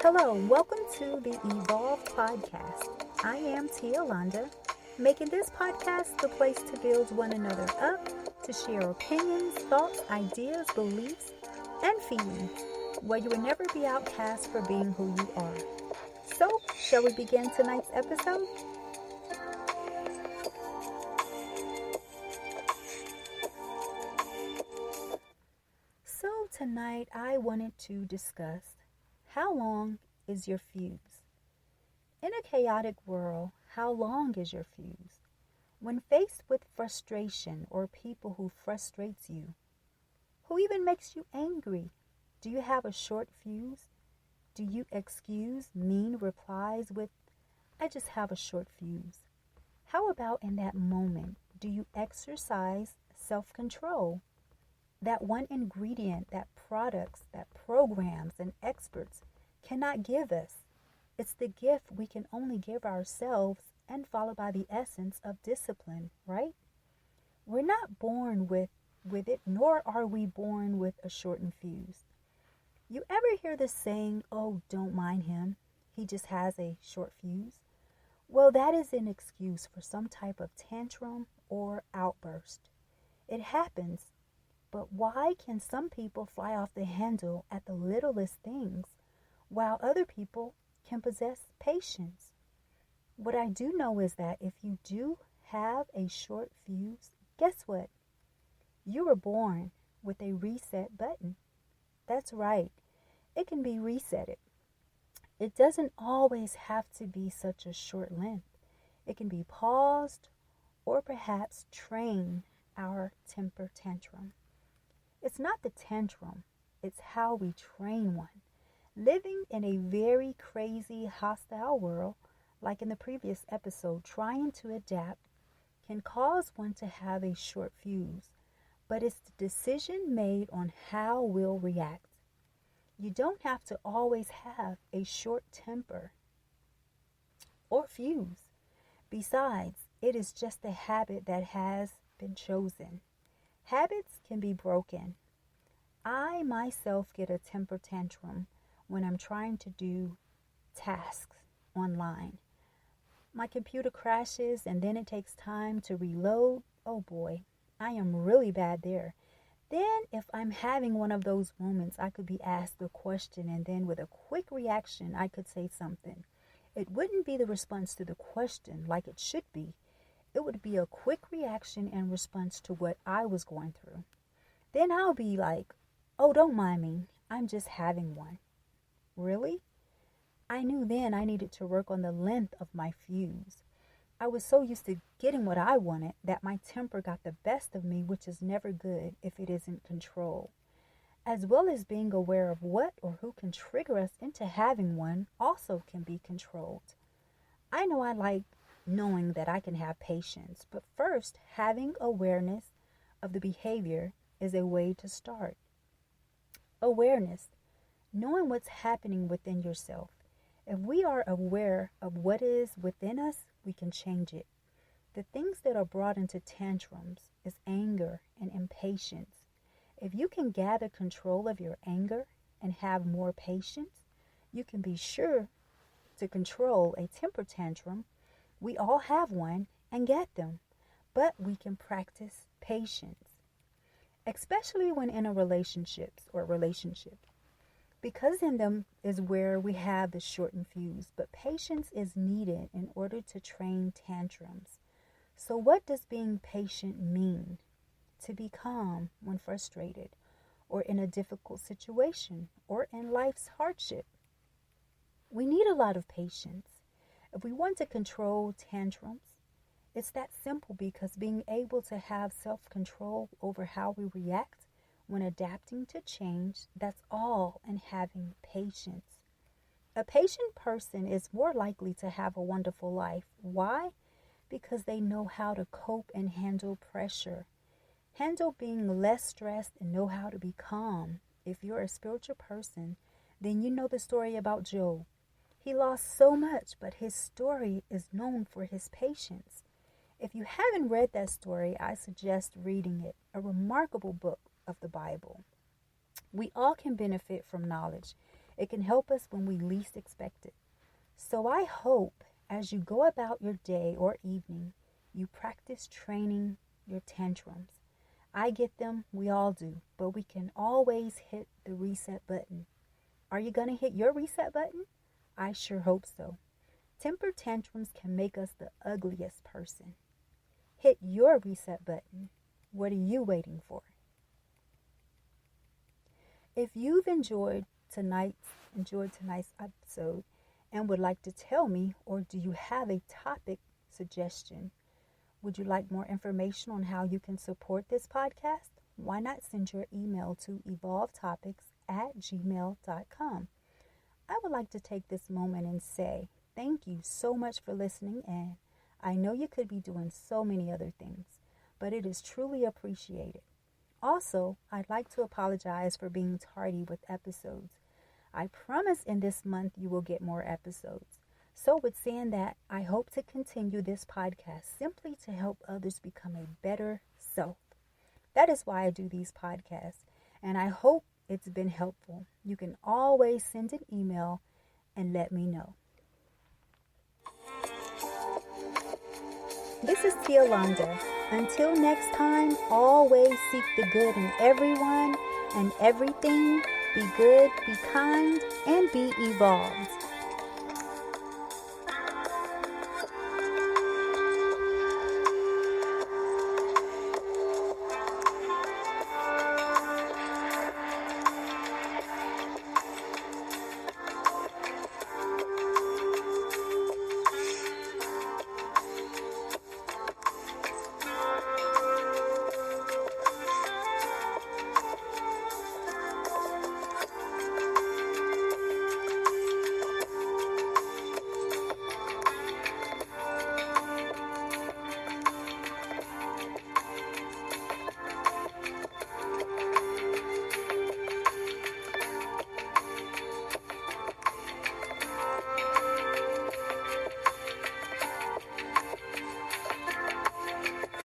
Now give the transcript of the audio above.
Hello, welcome to the Evolve Podcast. I am Tialonda, making this podcast the place to build one another up, to share opinions, thoughts, ideas, beliefs, and feelings, where you will never be outcast for being who you are. So, shall we begin tonight's episode? So, tonight I wanted to discuss how long is your fuse? In a chaotic world, how long is your fuse? When faced with frustration or people who frustrates you, who even makes you angry, do you have a short fuse? Do you excuse mean replies with, I just have a short fuse? How about in that moment, do you exercise self-control? That one ingredient that products, that programs, and experts cannot give us. It's the gift we can only give ourselves and followed by the essence of discipline, right? We're not born with it, nor are we born with a shortened fuse. You ever hear the saying, oh, don't mind him, he just has a short fuse? Well, that is an excuse for some type of tantrum or outburst. It happens, but why can some people fly off the handle at the littlest things, while other people can possess patience? What I do know is that if you do have a short fuse, guess what? You were born with a reset button. That's right. It can be resetted. It doesn't always have to be such a short length. It can be paused or perhaps train our temper tantrum. It's not the tantrum, it's how we train one. Living in a very crazy, hostile world, like in the previous episode, trying to adapt can cause one to have a short fuse, but it's the decision made on how we'll react. You don't have to always have a short temper or fuse. Besides, it is just a habit that has been chosen. Habits can be broken. I myself get a temper tantrum when I'm trying to do tasks online. My computer crashes and then it takes time to reload. Oh boy, I am really bad there. Then if I'm having one of those moments, I could be asked a question and then with a quick reaction, I could say something. It wouldn't be the response to the question like it should be. It would be a quick reaction in response to what I was going through. Then I'll be like, oh, don't mind me. I'm just having one. Really? I knew then I needed to work on the length of my fuse. I was so used to getting what I wanted that my temper got the best of me, which is never good if it isn't controlled. As well as being aware of what or who can trigger us into having one also can be controlled. I know I like knowing that I can have patience, but first, having awareness of the behavior is a way to start. Awareness, knowing what's happening within yourself. If we are aware of what is within us, we can change it. The things that are brought into tantrums is anger and impatience. If you can gather control of your anger and have more patience, you can be sure to control a temper tantrum. We all have one and get them, but we can practice patience, especially when in a relationship. Because in them is where we have the shortened fuse, but patience is needed in order to train tantrums. So what does being patient mean? To be calm when frustrated, or in a difficult situation, or in life's hardship. We need a lot of patience. If we want to control tantrums, it's that simple, because being able to have self-control over how we react when adapting to change, that's all in having patience. A patient person is more likely to have a wonderful life. Why? Because they know how to cope and handle pressure. Handle being less stressed and know how to be calm. If you're a spiritual person, then you know the story about Job. He lost so much, but his story is known for his patience. If you haven't read that story, I suggest reading it. A remarkable book of the Bible. We all can benefit from knowledge. It can help us when we least expect it. So I hope as you go about your day or evening, you practice training your tantrums. I get them, we all do, but we can always hit the reset button. Are you going to hit your reset button? I sure hope so. Temper tantrums can make us the ugliest person. Hit your reset button. What are you waiting for? If you've enjoyed tonight's episode and would like to tell me, or do you have a topic suggestion? Would you like more information on how you can support this podcast? Why not send your email to evolvetopics@gmail.com. I would like to take this moment and say thank you so much for listening in. I know you could be doing so many other things, but it is truly appreciated. Also, I'd like to apologize for being tardy with episodes. I promise in this month you will get more episodes. So with saying that, I hope to continue this podcast simply to help others become a better self. That is why I do these podcasts, and I hope it's been helpful. You can always send an email and let me know. This is Tialonda. Until next time, always seek the good in everyone and everything. Be good, be kind, and be evolved.